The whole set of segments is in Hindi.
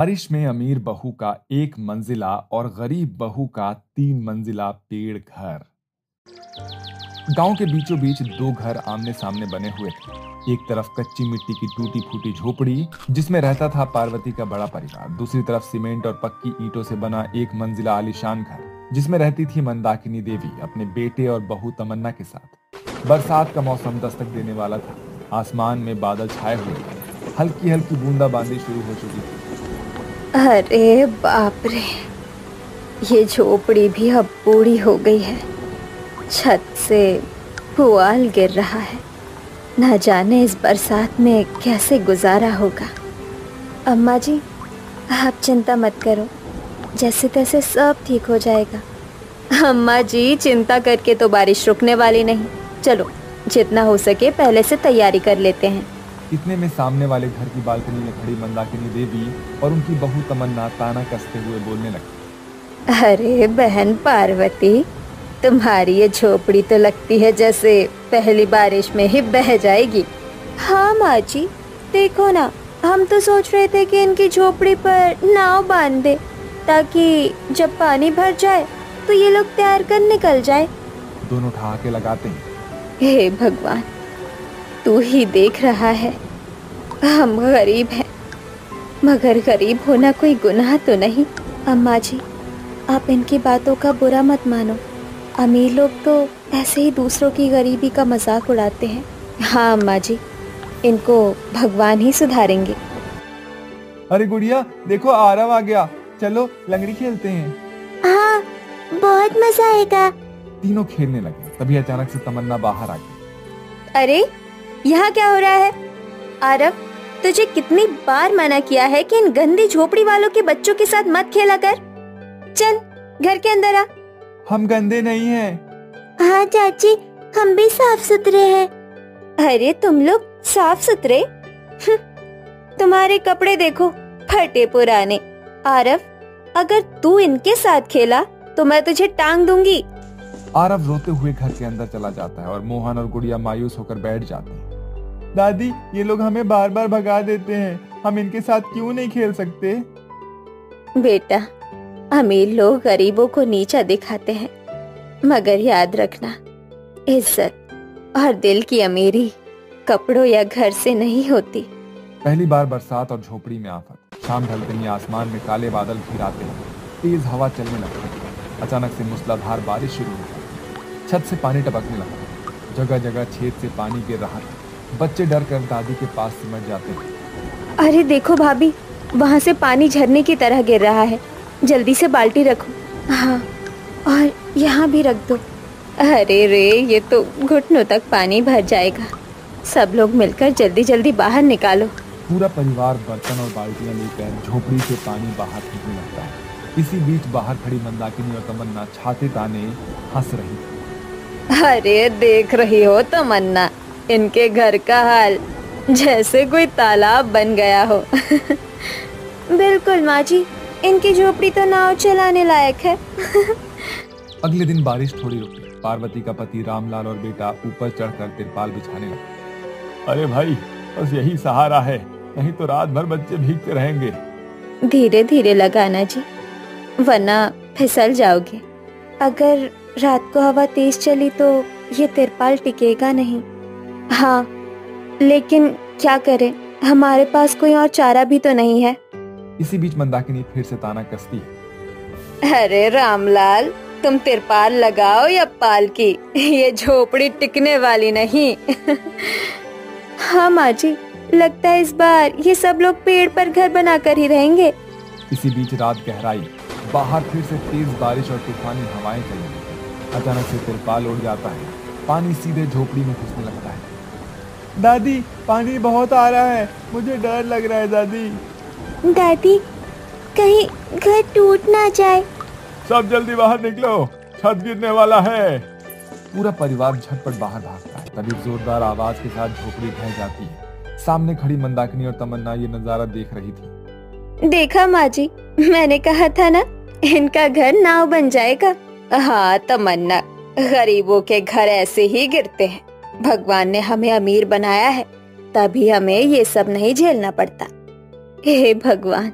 बारिश में अमीर बहू का एक मंजिला और गरीब बहू का 3 मंजिला पेड़ घर। गांव के बीचों बीच दो घर आमने सामने बने हुए थे। एक तरफ कच्ची मिट्टी की टूटी फूटी झोपड़ी जिसमें रहता था पार्वती का बड़ा परिवार। दूसरी तरफ सीमेंट और पक्की ईंटों से बना 1 मंजिला आलीशान घर जिसमें रहती थी मंदाकिनी देवी अपने बेटे और बहू तमन्ना के साथ। बरसात का मौसम दस्तक देने वाला था। आसमान में बादल छाए हुए थे। हल्की हल्की बूंदाबांदी शुरू हो चुकी थी। अरे बाप रे, ये झोपड़ी भी अब बूढ़ी हो गई है। छत से पुआल गिर रहा है। न जाने इस बरसात में कैसे गुजारा होगा। अम्मा जी, आप चिंता मत करो, जैसे तैसे सब ठीक हो जाएगा। अम्मा जी, चिंता करके तो बारिश रुकने वाली नहीं। चलो, जितना हो सके पहले से तैयारी कर लेते हैं। इतने में सामने वाले घर की बालकनी में खड़ी मंदाकिनी देवी और उनकी बहू तमन्ना ताना कसते हुए बोलने लगी। अरे बहन पार्वती, तुम्हारी ये झोपड़ी तो लगती है जैसे पहली बारिश में ही बह जाएगी। हाँ माँ जी, देखो ना, हम तो सोच रहे थे कि इनकी झोपड़ी पर नाव बांध दे ताकि जब पानी भर जाए तो ये लोग तैर कर निकल जाए। दोनों ठहाके लगाते हैं। हे भगवान, तू ही देख रहा है, हम गरीब हैं, मगर गरीब होना कोई गुनाह तो नहीं। अम्मा जी, आप इनकी बातों का बुरा मत मानो। अमीर लोग तो ऐसे ही दूसरों की गरीबी का मजाक उड़ाते हैं। हाँ अम्मा जी, इनको भगवान ही सुधारेंगे। अरे गुड़िया, देखो आरव आ गया, चलो लंगड़ी खेलते हैं। हाँ, बहुत मजा आएगा। तीनों खेलने लगे। तभी अचानक से तमन्ना बाहर आ गई। अरे, यहाँ क्या हो रहा है? आरव, तुझे कितनी बार मना किया है कि इन गंदी झोपड़ी वालों के बच्चों के साथ मत खेला कर। चल घर के अंदर आ। हम गंदे नहीं हैं। हाँ चाची, हम भी साफ सुथरे हैं। अरे तुम लोग साफ सुथरे? तुम्हारे कपड़े देखो, फटे पुराने। आरव, अगर तू इनके साथ खेला तो मैं तुझे टांग दूंगी। आरव रोते हुए घर के अंदर चला जाता है और मोहन और गुड़िया मायूस होकर बैठ जाते हैं। दादी, ये लोग हमें बार बार भगा देते हैं, हम इनके साथ क्यों नहीं खेल सकते? बेटा, अमीर लोग गरीबों को नीचा दिखाते हैं, मगर याद रखना, इज्जत और दिल की अमीरी कपड़ों या घर से नहीं होती। पहली बार बरसात और झोपड़ी में आफत। शाम ढलते ही आसमान में काले बादल घिराते हैं। तेज हवा चलने लगती है। अचानक से मूसलाधार बारिश शुरू होती है। छत से पानी टपकने लगता है। जगह जगह छेद से पानी गिर रहा था। बच्चे डर कर दादी के पास सिमट जाते हैं। अरे देखो भाभी, वहाँ से पानी झरने की तरह गिर रहा है। जल्दी से बाल्टी रखो। हाँ, और यहाँ भी रख दो। अरे रे, ये तो घुटनों तक पानी भर जाएगा। सब लोग मिलकर जल्दी जल्दी बाहर निकालो। पूरा परिवार बर्तन और बाल्टियां लेकर झोपड़ी से पानी बाहर फेंकने लगता है। इसी बीच बाहर खड़ी मंदाकिनी और तमन्ना छाते ताने हंस रही थी। अरे देख रही हो तमन्ना, इनके घर का हाल, जैसे कोई तालाब बन गया हो। बिल्कुल माँ जी, इनकी झोपड़ी तो नाव चलाने लायक है। अगले दिन बारिश थोड़ी रुकी। पार्वती का पति रामलाल और बेटा ऊपर चढ़कर तिरपाल बिछाने लगे। अरे भाई, बस यही सहारा है, नहीं तो रात भर बच्चे भीगते रहेंगे। धीरे धीरे लगाना जी, वरना फिसल जाओगे। अगर रात को हवा तेज चली तो ये तिरपाल टिकेगा नहीं। हाँ, लेकिन क्या करें, हमारे पास कोई और चारा भी तो नहीं है। इसी बीच मंदाकिनी फिर से ताना कसती है। अरे रामलाल, तुम तिरपाल लगाओ या पाल की, ये झोपड़ी टिकने वाली नहीं। हाँ माँ जी, लगता है इस बार ये सब लोग पेड़ पर घर बनाकर ही रहेंगे। इसी बीच रात गहराई। बाहर फिर से तेज बारिश और तूफानी हवाएं चलने। अचानक से तिरपाल उड़ जाता है। पानी सीधे झोपड़ी में घुसने लगता है। दादी, पानी बहुत आ रहा है, मुझे डर लग रहा है दादी। दादी, कहीं घर टूट ना जाए। सब जल्दी बाहर निकलो, छत गिरने वाला है। पूरा परिवार झटपट बाहर भागता है। तभी जोरदार आवाज के साथ झोपड़ी ढह जाती है। सामने खड़ी मंदाकिनी और तमन्ना ये नजारा देख रही थी। देखा माँ जी, मैंने कहा था ना, इनका घर नाव बन जाएगा। हाँ तमन्ना, गरीबों के घर ऐसे ही गिरते हैं। भगवान ने हमें अमीर बनाया है, तभी हमें ये सब नहीं झेलना पड़ता। हे भगवान,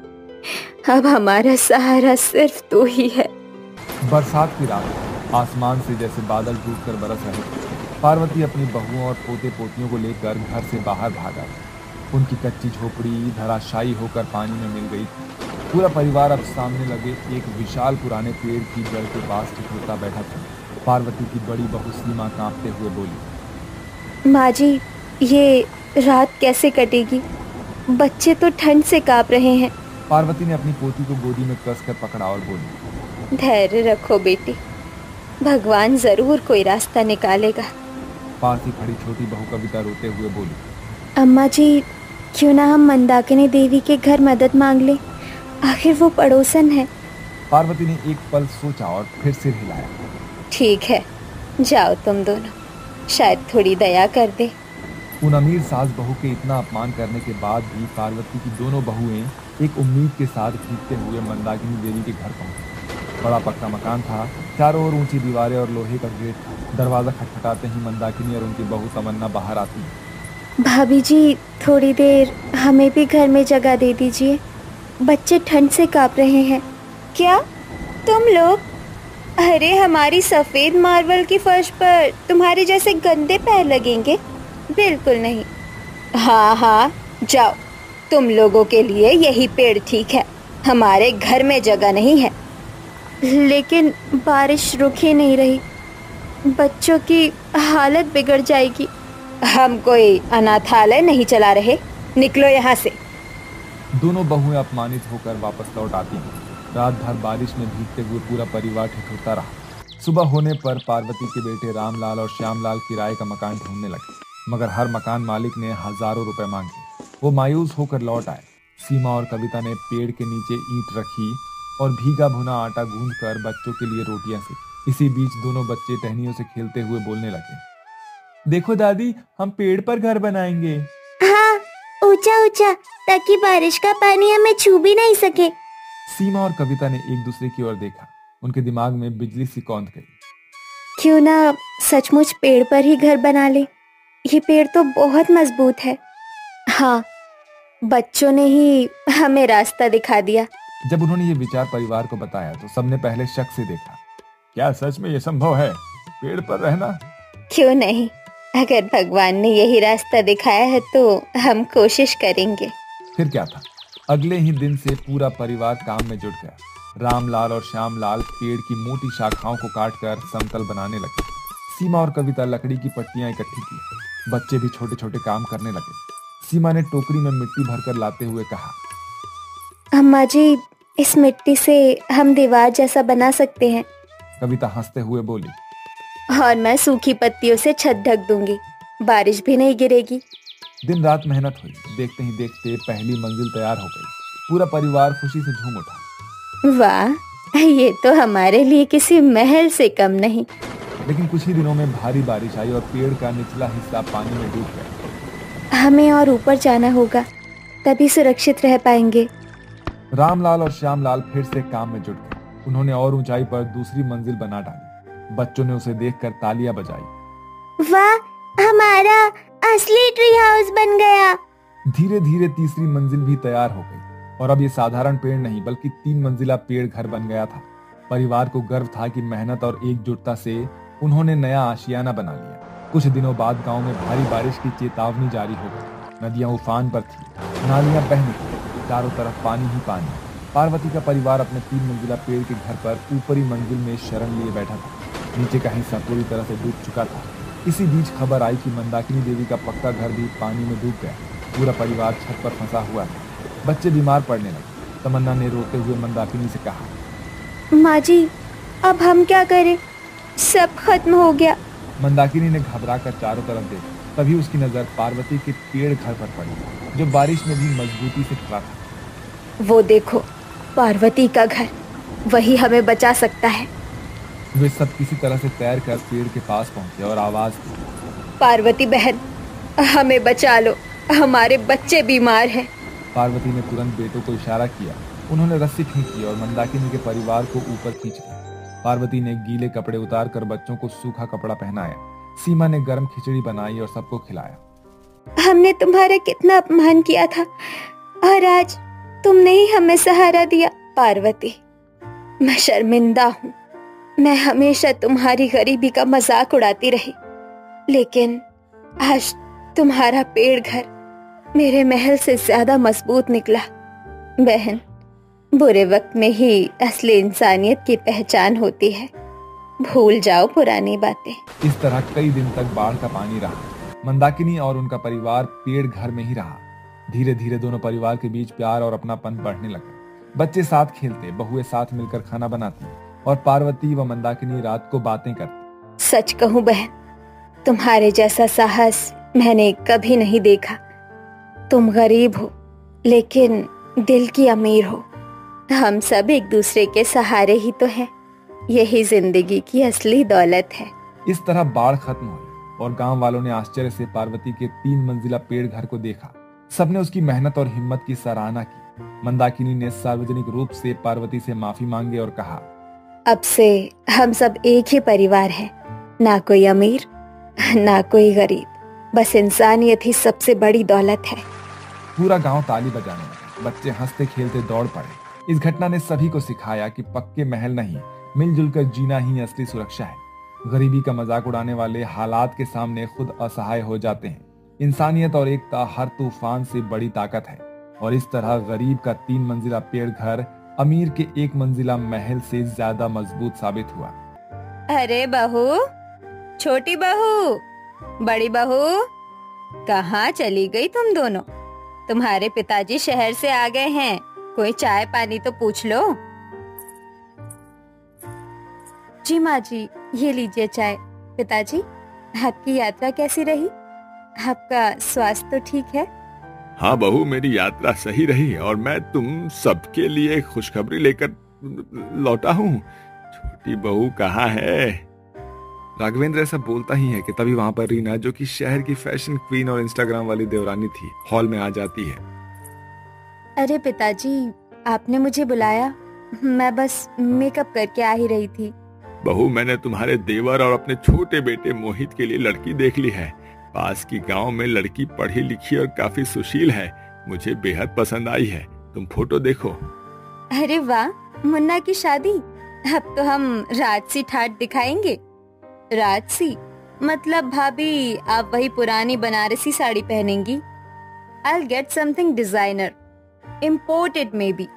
अब हमारा सहारा सिर्फ तू ही है। बरसात की रात आसमान से जैसे बादल टूटकर बरस रहे थे। पार्वती अपनी बहुओं और पोते पोतियों को लेकर घर से बाहर भागा। उनकी कच्ची झोपड़ी धराशायी होकर पानी में मिल गई थी। पूरा परिवार अब सामने लगे एक विशाल पुराने पेड़ की जड़ के पास ठिठुरता बैठा था। पार्वती की बड़ी बहू सीमा कांपते हुए बोली, माँ जी, ये रात कैसे कटेगी? बच्चे तो ठंड से कांप रहे हैं। पार्वती ने अपनी पोती को गोदी में कसकर पकड़ा और बोली, धैर्य रखो बेटी, भगवान जरूर कोई रास्ता निकालेगा। पास ही खड़ी छोटी बहू कविता रोते हुए बोली, अम्मा जी, क्यों ना हम मंदाकिनी देवी के घर मदद मांग लें, आखिर वो पड़ोसन है। पार्वती ने एक पल सोचा और फिर सिर हिलाया। ठीक है, जाओ तुम दोनों, शायद थोड़ी दया कर दे। उन अमीर सास बहू के इतना अपमान करने के बाद भी पार्वती की दोनों बहुएं एक उम्मीद के साथ भीगते हुए मंदाकिनी देवी के घर पहुंची। बड़ा पक्का मकान था, चारों ओर ऊंची दीवारें और लोहे का गेट था। दरवाजा खटखटाते ही मंदाकिनी और उनकी बहू तमन्ना बाहर आती है। भाभी जी, थोड़ी देर हमें भी घर में जगह दे दीजिए, बच्चे ठंड से कांप रहे हैं। क्या तुम लोग? अरे हमारी सफेद मार्बल की फर्श पर तुम्हारे जैसे गंदे पैर लगेंगे? बिल्कुल नहीं। हाँ हाँ, जाओ, तुम लोगों के लिए यही पेड़ ठीक है, हमारे घर में जगह नहीं है। लेकिन बारिश रुक ही नहीं रही, बच्चों की हालत बिगड़ जाएगी। हम कोई अनाथालय नहीं चला रहे, निकलो यहाँ से। दोनों बहुएं अपमानित होकर वापस लौट आती हैं। रात भर बारिश में भीगते हुए पूरा परिवार ठिठुरता रहा। सुबह होने पर पार्वती के बेटे रामलाल और श्यामलाल किराए का मकान ढूंढने लगे, मगर हर मकान मालिक ने हजारों रुपए मांगे। वो मायूस होकर लौट आए। सीमा और कविता ने पेड़ के नीचे ईंट रखी और भीगा भुना आटा गूंथकर बच्चों के लिए रोटियां सेकी। इसी बीच दोनों बच्चे टहनियों से खेलते हुए बोलने लगे, देखो दादी, हम पेड़ पर घर बनाएंगे। हाँ, ऊंचा ऊंचा, ताकि बारिश का पानी हमें छू भी नहीं सके। सीमा और कविता ने एक दूसरे की ओर देखा। उनके दिमाग में बिजली सी कौंध गई। क्यों ना सचमुच पेड़ पर ही घर बना ले, ये पेड़ तो बहुत मजबूत है। हाँ, बच्चों ने ही हमें रास्ता दिखा दिया। जब उन्होंने ये विचार परिवार को बताया तो सबने पहले शक से देखा, क्या सच में ये संभव है, पेड़ पर रहना? क्यों नहीं, अगर भगवान ने यही रास्ता दिखाया है तो हम कोशिश करेंगे। फिर क्या था, अगले ही दिन से पूरा परिवार काम में जुट गया। रामलाल और श्यामलाल पेड़ की मोटी शाखाओं को काटकर समतल बनाने लगे। सीमा और कविता लकड़ी की पट्टियां इकट्ठी की। बच्चे भी छोटे छोटे काम करने लगे। सीमा ने टोकरी में मिट्टी भरकर लाते हुए कहा, अम्मा जी, इस मिट्टी से हम दीवार जैसा बना सकते हैं। कविता हंसते हुए बोली, और मैं सूखी पत्तियों से छत ढक दूंगी, बारिश भी नहीं गिरेगी। दिन रात मेहनत हुई। देखते ही देखते पहली मंजिल तैयार हो गई। पूरा परिवार खुशी से झूम उठा। वाह, ये तो हमारे लिए किसी महल से कम नहीं। लेकिन कुछ ही दिनों में भारी बारिश आई और पेड़ का निचला हिस्सा पानी में डूब गया। हमें और ऊपर जाना होगा, तभी सुरक्षित रह पाएंगे। रामलाल और श्यामलाल फिर से काम में जुट गए। उन्होंने और ऊंचाई पर दूसरी मंजिल बना डाली। बच्चों ने उसे देखकर तालियां बजाई। वाह, हमारा असली ट्री हाउस बन गया। धीरे धीरे तीसरी मंजिल भी तैयार हो गई और अब ये साधारण पेड़ नहीं बल्कि 3 मंजिला पेड़ घर बन गया था। परिवार को गर्व था कि मेहनत और एकजुटता से उन्होंने नया आशियाना बना लिया। कुछ दिनों बाद गांव में भारी बारिश की चेतावनी जारी हो गई। नदियां उफान पर थी, नालियां बह निकली, चारों तरफ पानी ही पानी। पार्वती का परिवार अपने 3 मंजिला पेड़ के घर पर ऊपरी मंजिल में शरण लिए बैठा था। नीचे का हिस्सा पूरी तरह से डूब चुका था। इसी बीच खबर आई कि मंदाकिनी देवी का पक्का घर भी पानी में डूब गया। पूरा परिवार छत पर फंसा हुआ था। बच्चे बीमार पड़ने लगे। तमन्ना ने रोते हुए मंदाकिनी से कहा, माँ जी, अब हम क्या करें, सब खत्म हो गया। मंदाकिनी ने घबरा कर चारों तरफ देखा। तभी उसकी नजर पार्वती के पेड़ घर पर पड़ी, जो बारिश में भी मजबूती से खड़ा था। वो देखो, पार्वती का घर, वही हमें बचा सकता है। वे सब किसी तरह से तैर कर पेड़ के पास पहुंचे और आवाज दी, पार्वती बहन, हमें बचा लो, हमारे बच्चे बीमार हैं। पार्वती ने तुरंत बेटों को इशारा किया। उन्होंने रस्सी खींची और मंदाकिनी के परिवार को ऊपर खींच लिया। पार्वती ने गीले कपड़े उतार कर बच्चों को सूखा कपड़ा पहनाया। सीमा ने गर्म खिचड़ी बनाई और सबको खिलाया। हमने तुम्हारा कितना अपमान किया था और आज तुमने ही हमें सहारा दिया। पार्वती, मैं शर्मिंदा हूँ। मैं हमेशा तुम्हारी गरीबी का मजाक उड़ाती रही, लेकिन आज तुम्हारा पेड़ घर मेरे महल से ज्यादा मजबूत निकला। बहन, बुरे वक्त में ही असली इंसानियत की पहचान होती है। भूल जाओ पुरानी बातें। इस तरह कई दिन तक बाढ़ का पानी रहा। मंदाकिनी और उनका परिवार पेड़ घर में ही रहा। धीरे धीरे दोनों परिवार के बीच प्यार और अपनापन बढ़ने लगा। बच्चे साथ खेलते, बहुएं साथ मिलकर खाना बनाती और पार्वती व मंदाकिनी रात को बातें करती। सच कहूं बहन, तुम्हारे जैसा साहस मैंने कभी नहीं देखा। तुम गरीब हो लेकिन दिल की अमीर हो। हम सब एक दूसरे के सहारे ही तो हैं। यही जिंदगी की असली दौलत है। इस तरह बाढ़ खत्म हुई और गांव वालों ने आश्चर्य से पार्वती के 3 मंजिला पेड़ घर को देखा। सबने उसकी मेहनत और हिम्मत की सराहना की। मंदाकिनी ने सार्वजनिक रूप से पार्वती से माफी मांगी और कहा, अब से हम सब एक ही परिवार हैं। ना कोई अमीर, ना कोई गरीब, बस इंसानियत ही सबसे बड़ी दौलत है। पूरा गांव ताली बजाने लगा। बच्चे हंसते खेलते दौड़ पड़े। इस घटना ने सभी को सिखाया कि पक्के महल नहीं, मिलजुल कर जीना ही असली सुरक्षा है। गरीबी का मजाक उड़ाने वाले हालात के सामने खुद असहाय हो जाते हैं। इंसानियत और एकता हर तूफान से बड़ी ताकत है। और इस तरह गरीब का 3 मंजिला पेड़ घर अमीर के 1 मंजिला महल से ज्यादा मजबूत साबित हुआ। अरे बहू, छोटी बहू, बड़ी बहू, कहाँ चली गई तुम दोनों? तुम्हारे पिताजी शहर से आ गए हैं। कोई चाय पानी तो पूछ लो। जी माँ जी, ये लीजिए चाय। पिताजी, आपकी यात्रा कैसी रही? आपका स्वास्थ्य तो ठीक है? हाँ बहू, मेरी यात्रा सही रही और मैं तुम सबके लिए खुशखबरी लेकर लौटा हूँ। छोटी बहू कहाँ है? राघवेंद्र ऐसा बोलता ही है कि तभी वहां पर रीना, जो कि शहर की फैशन क्वीन और इंस्टाग्राम वाली देवरानी थी, हॉल में आ जाती है। अरे पिताजी, आपने मुझे बुलाया? मैं बस मेकअप करके आ ही रही थी। बहू, मैंने तुम्हारे देवर और अपने छोटे बेटे मोहित के लिए लड़की देख ली है। पास की गांव में लड़की पढ़ी लिखी और काफी सुशील है। मुझे बेहद पसंद आई है। तुम फोटो देखो। अरे वाह, मुन्ना की शादी? अब तो हम राजसी ठाट दिखाएंगे। राजसी मतलब भाभी, आप वही पुरानी Banarasi sari पहनेंगी? I'll get something designer, imported maybe।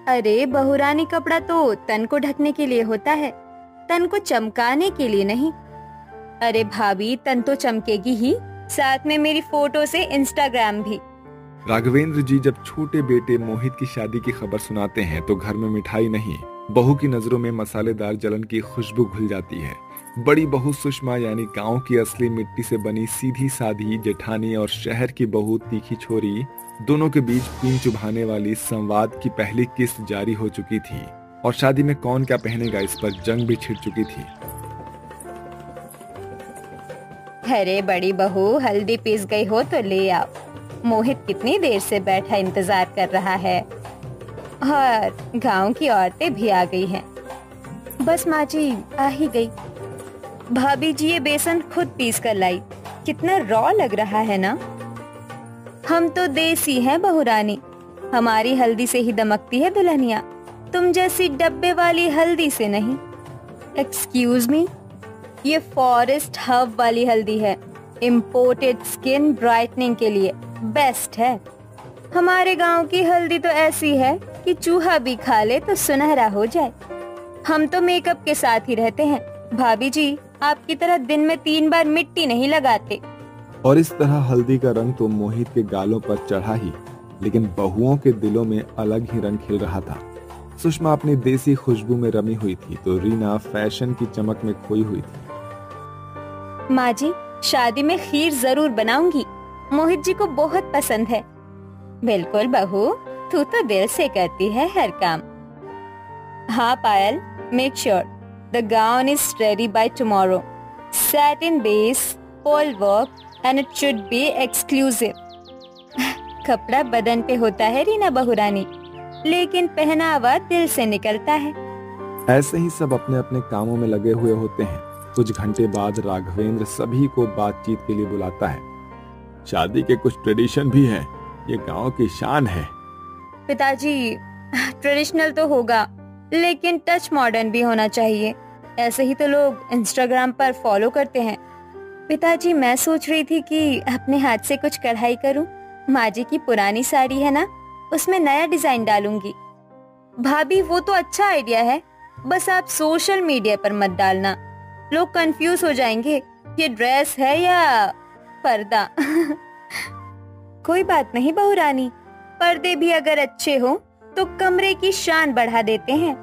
अरे बहुरानी कपड़ा तो तन को ढकने के लिए होता है, तन को चमकाने के लिए नहीं। अरे भाभी, तन तो चमकेगी ही, साथ में मेरी फोटो से इंस्टाग्राम भी। राघवेंद्र जी जब छोटे बेटे मोहित की शादी की खबर सुनाते हैं तो घर में मिठाई नहीं, बहू की नजरों में मसालेदार जलन की खुशबू घुल जाती है। बड़ी बहू सुषमा यानी गांव की असली मिट्टी से बनी सीधी साधी जेठानी और शहर की बहू तीखी छोरी, दोनों के बीच पीन चुभाने वाली संवाद की पहली किस्त जारी हो चुकी थी और शादी में कौन क्या पहनेगा इस पर जंग भी छिड़ चुकी थी। अरे बड़ी बहू, हल्दी पीस गई हो तो ले आओ। मोहित कितनी देर से बैठा इंतजार कर रहा है और गांव की औरतें भी आ गई हैं। बस माँ जी, आ ही गई। भाभी जी, ये बेसन खुद पीस कर लाई। कितना रॉ लग रहा है ना। हम तो देसी हैं बहुरानी, हमारी हल्दी से ही दमकती है दुल्हनिया, तुम जैसी डब्बे वाली हल्दी से नहीं। एक्सक्यूज मी, ये फॉरेस्ट हर्ब वाली हल्दी है, इम्पोर्टेड स्किन ब्राइटनिंग के लिए बेस्ट है। हमारे गांव की हल्दी तो ऐसी है कि चूहा भी खा ले तो सुनहरा हो जाए। हम तो मेकअप के साथ ही रहते हैं। भाभी जी, आपकी तरह दिन में 3 बार मिट्टी नहीं लगाते। और इस तरह हल्दी का रंग तो मोहित के गालों पर चढ़ा ही, लेकिन बहुओं के दिलों में अलग ही रंग खिल रहा था। सुषमा अपनी देसी खुशबू में रमी हुई थी तो रीना फैशन की चमक में खोई हुई थी। माँ जी, शादी में खीर जरूर बनाऊंगी, मोहित जी को बहुत पसंद है। बिल्कुल बहू, तू तो दिल से करती है हर काम। हाँ Payal, make sure the gown is ready by tomorrow. Satin base, pearl work and it should be exclusive. कपड़ा बदन पे होता है रीना बहुरानी, लेकिन पहनावा दिल से निकलता है। ऐसे ही सब अपने अपने कामों में लगे हुए होते हैं। कुछ घंटे बाद राघवेंद्र सभी को बातचीत के लिए बुलाता है। शादी के कुछ ट्रेडिशन भी हैं, ये गांव की शान है। पिताजी, ट्रेडिशनल तो होगा लेकिन टच मॉडर्न भी होना चाहिए। ऐसे ही तो लोग इंस्टाग्राम पर फॉलो करते हैं। पिताजी, मैं सोच रही थी कि अपने हाथ से कुछ कढ़ाई करूं। माँ जी की पुरानी साड़ी है ना, उसमें नया डिजाइन डालूंगी। भाभी, वो तो अच्छा आइडिया है, बस आप सोशल मीडिया पर मत डालना, लोग कंफ्यूज हो जाएंगे ये ड्रेस है या पर्दा। कोई बात नहीं बहू रानी, पर्दे भी अगर अच्छे हो तो कमरे की शान बढ़ा देते हैं।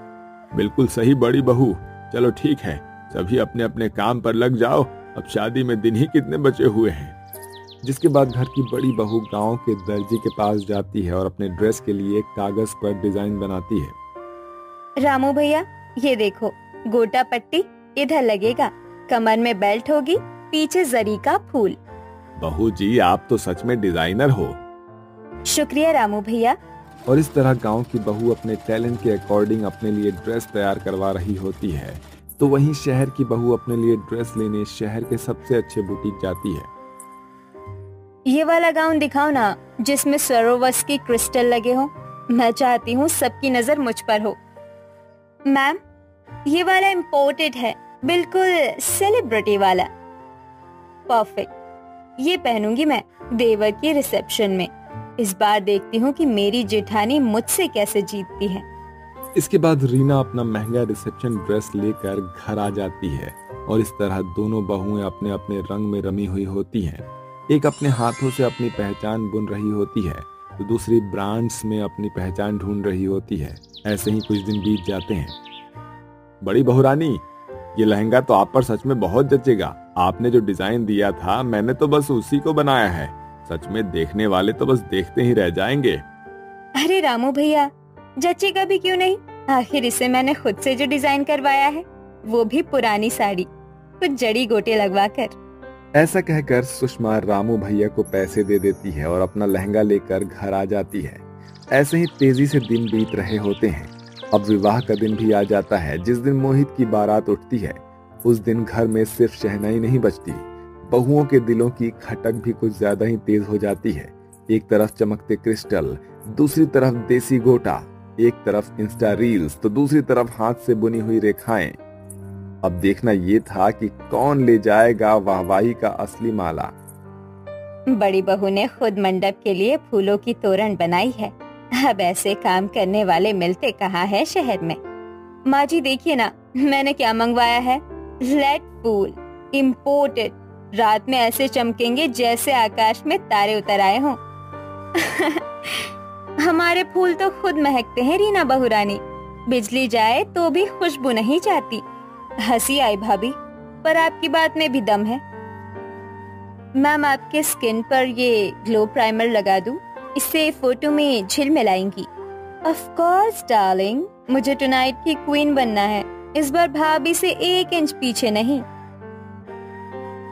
बिल्कुल सही बड़ी बहू। चलो ठीक है, सभी अपने अपने काम पर लग जाओ, अब शादी में दिन ही कितने बचे हुए हैं। जिसके बाद घर की बड़ी बहू गांव के दर्जी के पास जाती है और अपने ड्रेस के लिए कागज पर डिजाइन बनाती है। रामू भैया, ये देखो, गोटा पट्टी इधर लगेगा, कमर में बेल्ट होगी, पीछे जरी का फूल। बहू जी, आप तो सच में डिजाइनर हो। शुक्रिया रामू भैया। और इस तरह गांव की बहू अपने टैलेंट के अकॉर्डिंग अपने लिए ड्रेस तैयार करवा रही होती है, तो वहीं शहर की बहू अपने लिए ड्रेस लेने शहर के सबसे अच्छे बुटीक जाती है। ये वाला गाउन दिखाओ ना, जिसमें सरोवस्की क्रिस्टल लगे हो। मैं चाहती हूँ सबकी नजर मुझ पर हो। मैम, ये वाला इम्पोर्टेड है, बिल्कुल सेलिब्रिटी वाला। परफेक्ट, ये पहनूंगी मैं देवर की रिसेप्शन में। इस बार देखती हूँ कि मेरी जेठानी मुझसे कैसे जीतती है। इसके बाद रीना अपना महंगा रिसेप्शन ड्रेस लेकर घर आ जाती है और इस तरह दोनों बहुएं अपने अपने रंग में रमी हुई होती हैं। एक अपने हाथों से अपनी पहचान बुन रही होती है, तो दूसरी ब्रांड्स में अपनी पहचान ढूंढ रही होती है। ऐसे ही कुछ दिन बीत जाते हैं। बड़ी बहू रानी, ये लहंगा तो आप पर सच में बहुत जचेगा। आपने जो डिजाइन दिया था, मैंने तो बस उसी को बनाया है। सच में देखने वाले तो बस देखते ही रह जाएंगे। अरे रामू भैया, जचेगा भी क्यों नहीं, आखिर इसे मैंने खुद से जो डिजाइन करवाया है, वो भी पुरानी साड़ी, कुछ जड़ी गोटे लगवा कर। ऐसा कहकर सुषमा रामू भैया को पैसे दे देती है और अपना लहंगा लेकर घर आ जाती है। ऐसे ही तेजी से दिन बीत रहे होते हैं। अब विवाह का दिन भी आ जाता है। जिस दिन मोहित की बारात उठती है, उस दिन घर में सिर्फ शहनाई नहीं बजती, बहुओं के दिलों की खटक भी कुछ ज्यादा ही तेज हो जाती है। एक तरफ चमकते क्रिस्टल, दूसरी तरफ देसी गोटा, एक तरफ इंस्टा रील्स तो दूसरी तरफ हाथ से बुनी हुई रेखाएं। अब देखना ये था कि कौन ले जाएगा वाहवाही का असली माला। बड़ी बहू ने खुद मंडप के लिए फूलों की तोरण बनाई है। अब ऐसे काम करने वाले मिलते कहाँ है शहर में। माँ जी देखिए ना, मैंने क्या मंगवाया है, लेड फूल, इम्पोर्टेड। रात में ऐसे चमकेंगे जैसे आकाश में तारे उतर आए हों। हमारे फूल तो खुद महकते हैं रीना बहू रानी, बिजली जाए तो भी खुशबू नहीं जाती। हंसी आई भाभी, पर आपकी बात में भी दम है। मैम, आपके स्किन पर ये ग्लो प्राइमर लगा दूं? इससे फोटो में झिलमिलाएंगी। ऑफ कोर्स डार्लिंग, मुझे टुनाइट की क्वीन बनना है, इस बार भाभी से 1 इंच पीछे नहीं।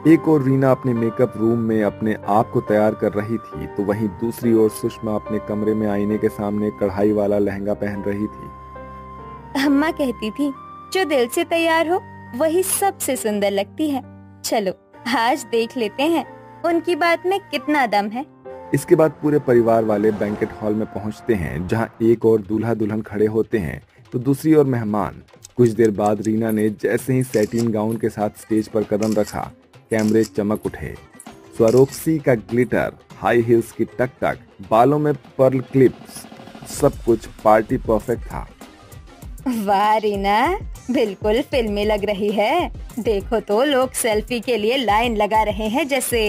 एक और रीना अपने मेकअप रूम में अपने आप को तैयार कर रही थी, तो वहीं दूसरी ओर सुषमा अपने कमरे में आईने के सामने कढ़ाई वाला लहंगा पहन रही थी। अम्मा कहती थी, जो दिल से तैयार हो वही सबसे सुंदर लगती है। चलो आज देख लेते हैं उनकी बात में कितना दम है। इसके बाद पूरे परिवार वाले बैंकेट हॉल में पहुंचते हैं, जहां एक और दूल्हा दुल्हन खड़े होते हैं तो दूसरी ओर मेहमान। कुछ देर बाद रीना ने जैसे ही सैटिन गाउन के साथ स्टेज पर कदम रखा, कैमरे चमक उठे। स्वरोक्सी का ग्लिटर, हाई हील्स की टक टक, बालों में पर्ल क्लिप्स, सब कुछ पार्टी परफेक्ट था। वाह रीना, बिल्कुल फिल्मी लग रही है। देखो तो लोग सेल्फी के लिए लाइन लगा रहे हैं जैसे।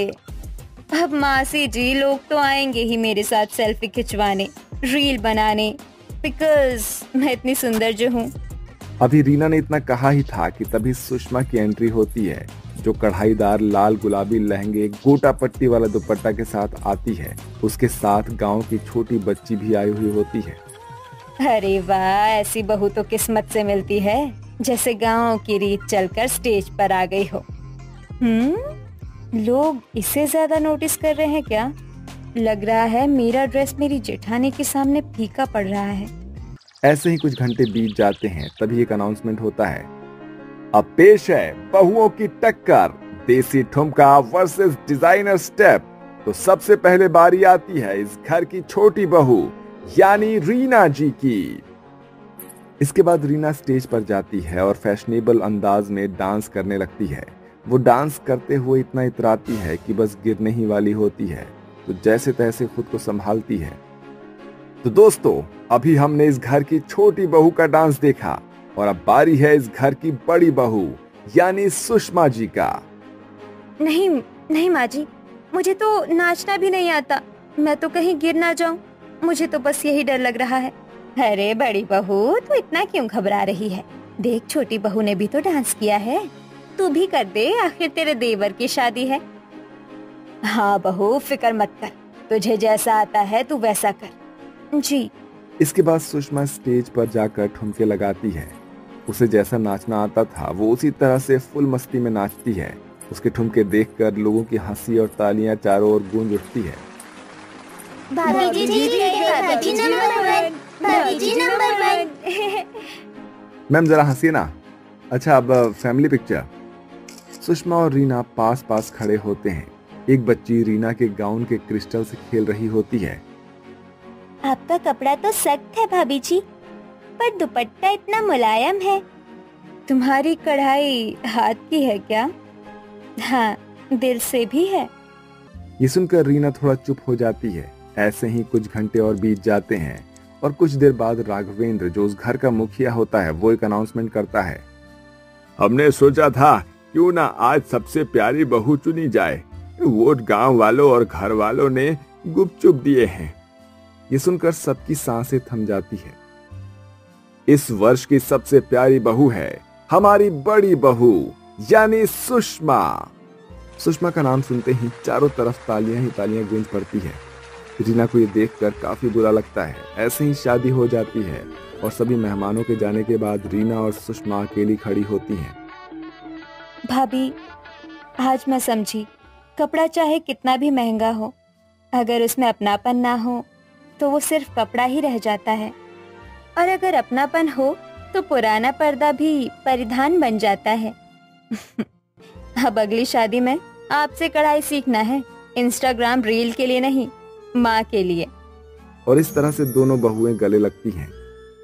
अब मासी जी, लोग तो आएंगे ही मेरे साथ सेल्फी खिंचवाने, रील बनाने, बिकॉज मैं इतनी सुंदर जो हूँ। अभी रीना ने इतना कहा ही था कि तभी सुषमा की एंट्री होती है, जो कढ़ाईदार लाल गुलाबी लहंगे, गोटा पट्टी वाला दुपट्टा के साथ आती है। उसके साथ गांव की छोटी बच्ची भी आई हुई होती है। अरे वाह, ऐसी बहू तो किस्मत से मिलती है, जैसे गांव की रीत चलकर स्टेज पर आ गई हो। लोग इसे ज्यादा नोटिस कर रहे हैं क्या? लग रहा है मेरा ड्रेस मेरी जेठानी के सामने फीका पड़ रहा है। ऐसे ही कुछ घंटे बीत जाते हैं, तभी एक अनाउंसमेंट होता है। अब पेश है बहुओं की टक्कर, देसी ठुमका वर्सेस डिजाइनर स्टेप। तो सबसे पहले बारी आती है इस घर की छोटी बहू यानी रीना जी की। इसके बाद रीना स्टेज पर जाती है और फैशनेबल अंदाज में डांस करने लगती है। वो डांस करते हुए इतना इतराती है कि बस गिरने ही वाली होती है, तो जैसे तैसे खुद को संभालती है। तो दोस्तों, अभी हमने इस घर की छोटी बहू का डांस देखा और अब बारी है इस घर की बड़ी बहू यानी सुषमा जी का। नहीं नहीं माँ जी, मुझे तो नाचना भी नहीं आता। मैं तो कहीं गिर ना जाऊं, मुझे तो बस यही डर लग रहा है। अरे बड़ी बहू, तू इतना क्यों घबरा रही है? देख, छोटी बहू ने भी तो डांस किया है, तू भी कर दे, आखिर तेरे देवर की शादी है। हाँ बहू, फिक्र मत कर, तुझे जैसा आता है तू वैसा कर। जी। इसके बाद सुषमा स्टेज पर जाकर ठुमके लगाती है। उसे जैसा नाचना आता था वो उसी तरह से फुल मस्ती में नाचती है। उसके ठुमके देखकर लोगों की हंसी और तालियां चारों ओर गूंज उठती है। भाभी जी नंबर 1। मैम जरा हंसिए ना। अच्छा, अब फैमिली पिक्चर। सुषमा और रीना पास पास खड़े होते हैं। एक बच्ची रीना के गाउन के क्रिस्टल से खेल रही होती है। आपका कपड़ा तो सख्त है भाभी जी, पर दुपट्टा इतना मुलायम है। तुम्हारी कढ़ाई हाथ की है क्या? हाँ, दिल से भी है। ये सुनकर रीना थोड़ा चुप हो जाती है। ऐसे ही कुछ घंटे और बीत जाते हैं और कुछ देर बाद राघवेंद्र, जो उस घर का मुखिया होता है, वो एक अनाउंसमेंट करता है। हमने सोचा था क्यों ना आज सबसे प्यारी बहू चुनी जाए। वोट गांव वालों और घर वालों ने गुपचुप दिए हैं। ये सुनकर सबकी सांसें थम जाती है। इस वर्ष की सबसे प्यारी बहू है हमारी बड़ी बहू यानी सुषमा। सुषमा का नाम सुनते ही चारों तरफ तालियां ही तालियां गूंज पड़ती है। रीना को ये देखकर काफी बुरा लगता है। ऐसे ही शादी हो जाती है और सभी मेहमानों के जाने के बाद रीना और सुषमा अकेली खड़ी होती हैं। भाभी, आज मैं समझी, कपड़ा चाहे कितना भी महंगा हो, अगर उसमें अपनापन ना हो तो वो सिर्फ कपड़ा ही रह जाता है, और अगर अपनापन हो तो पुराना पर्दा भी परिधान बन जाता है। अब अगली शादी में आपसे कढ़ाई सीखना है, इंस्टाग्राम रील के लिए नहीं, माँ के लिए। और इस तरह से दोनों बहुएं गले लगती हैं।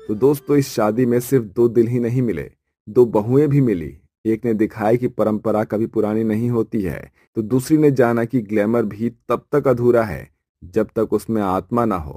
तो दोस्तों, इस शादी में सिर्फ दो दिल ही नहीं मिले, दो बहुएं भी मिली। एक ने दिखाया कि परंपरा कभी पुरानी नहीं होती है, तो दूसरी ने जाना कि ग्लैमर भी तब तक अधूरा है जब तक उसमें आत्मा ना हो।